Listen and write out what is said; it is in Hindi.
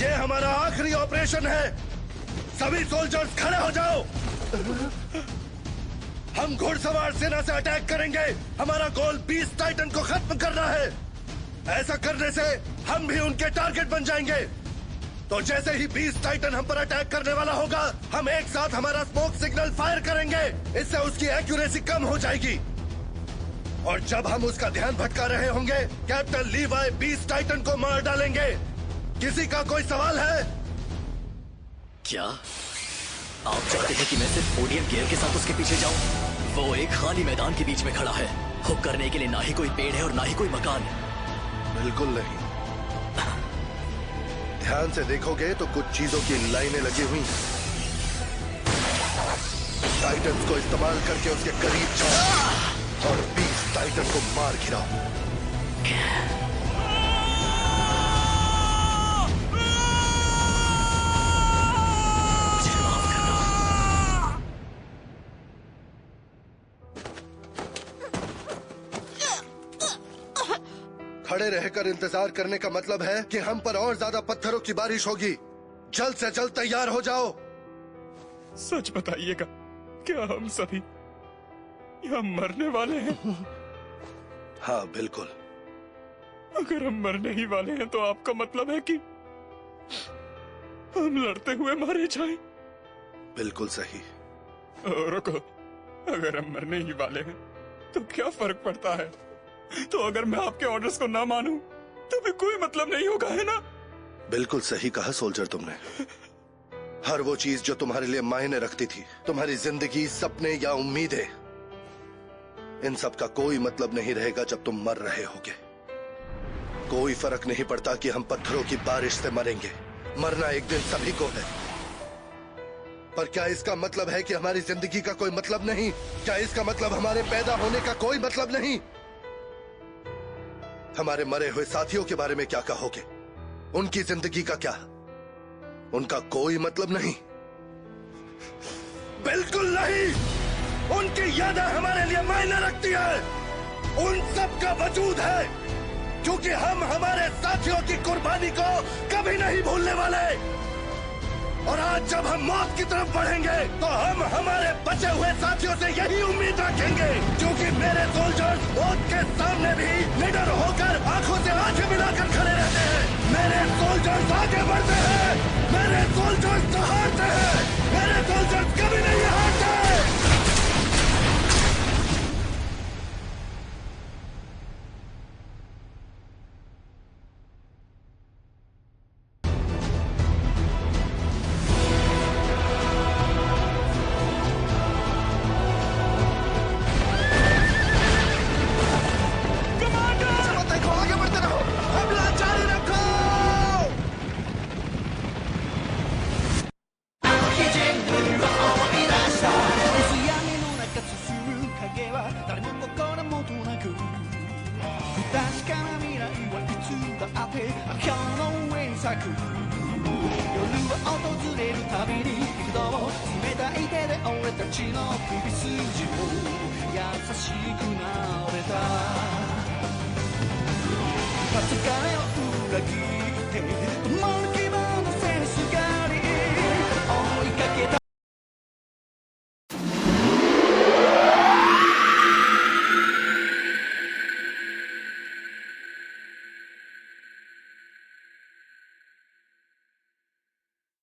ये हमारा आखिरी ऑपरेशन है। सभी सोल्जर्स खड़े हो जाओ। हम घुड़सवार सेना से अटैक करेंगे। हमारा गोल बीस्ट टाइटन को खत्म करना है। ऐसा करने से हम भी उनके टारगेट बन जाएंगे। तो जैसे ही बीस्ट टाइटन हम पर अटैक करने वाला होगा, हम एक साथ हमारा स्मोक सिग्नल फायर करेंगे। इससे उसकी एक्यूरेसी कम हो जाएगी। और जब हम उसका ध्यान भटका रहे होंगे, कैप्टन लीवाई बीस्ट टाइटन को मार डालेंगे। किसी का कोई सवाल है? क्या आप चाहते हैं कि मैं सिर्फ ओडियम गियर के साथ उसके पीछे जाऊं? वो एक खाली मैदान के बीच में खड़ा है। हुक करने के लिए ना ही कोई पेड़ है और ना ही कोई मकान। बिल्कुल नहीं। ध्यान से देखोगे तो कुछ चीजों की लाइनें लगी हुई हैं। टाइटन्स को इस्तेमाल करके उसके करीब जाओ और बीस्ट टाइटन को मार गिराओ। खड़े रहकर इंतजार करने का मतलब है कि हम पर और ज्यादा पत्थरों की बारिश होगी। जल्द से जल्द तैयार हो जाओ। सच बताइएगा, क्या हम सभी यहाँ मरने वाले हैं? हाँ बिल्कुल। अगर हम मरने ही वाले हैं तो आपका मतलब है कि हम लड़ते हुए मारे जाएं? बिल्कुल सही। रुको, अगर हम मरने ही वाले हैं तो क्या फर्क पड़ता है? तो अगर मैं आपके ऑर्डर्स को ना मानूं तो भी कोई मतलब नहीं होगा, है ना? बिल्कुल सही कहा सोल्जर तुमने। हर वो चीज जो तुम्हारे लिए मायने रखती थी, तुम्हारी जिंदगी, सपने या उम्मीदें, इन सब का कोई मतलब नहीं रहेगा जब तुम मर रहे होगे। कोई फर्क नहीं पड़ता कि हम पत्थरों की बारिश से मरेंगे। मरना एक दिन सभी को है। पर क्या इसका मतलब है कि हमारी जिंदगी का कोई मतलब नहीं? क्या इसका मतलब हमारे पैदा होने का कोई मतलब नहीं? हमारे मरे हुए साथियों के बारे में क्या कहोगे? उनकी जिंदगी का क्या? उनका कोई मतलब नहीं? बिल्कुल नहीं। उनकी यादें हमारे लिए मायने रखती है। उन सब का वजूद है, क्योंकि हम हमारे साथियों की कुर्बानी को कभी नहीं भूलने वाले। और आज जब हम मौत की तरफ बढ़ेंगे तो हम हमारे बचे हुए साथियों से यही उम्मीद रखेंगे, क्योंकि मेरे सोल्जर्स मौत के सामने भी निडर होकर आंखों से आंखें मिलाकर खड़े रहते हैं। मेरे सोल्जर्स आगे बढ़ते हैं। मेरे सोल्जर्स हारते हैं। मेरे सोल्जर्स कभी नहीं हारते।疲れを裏切って止まる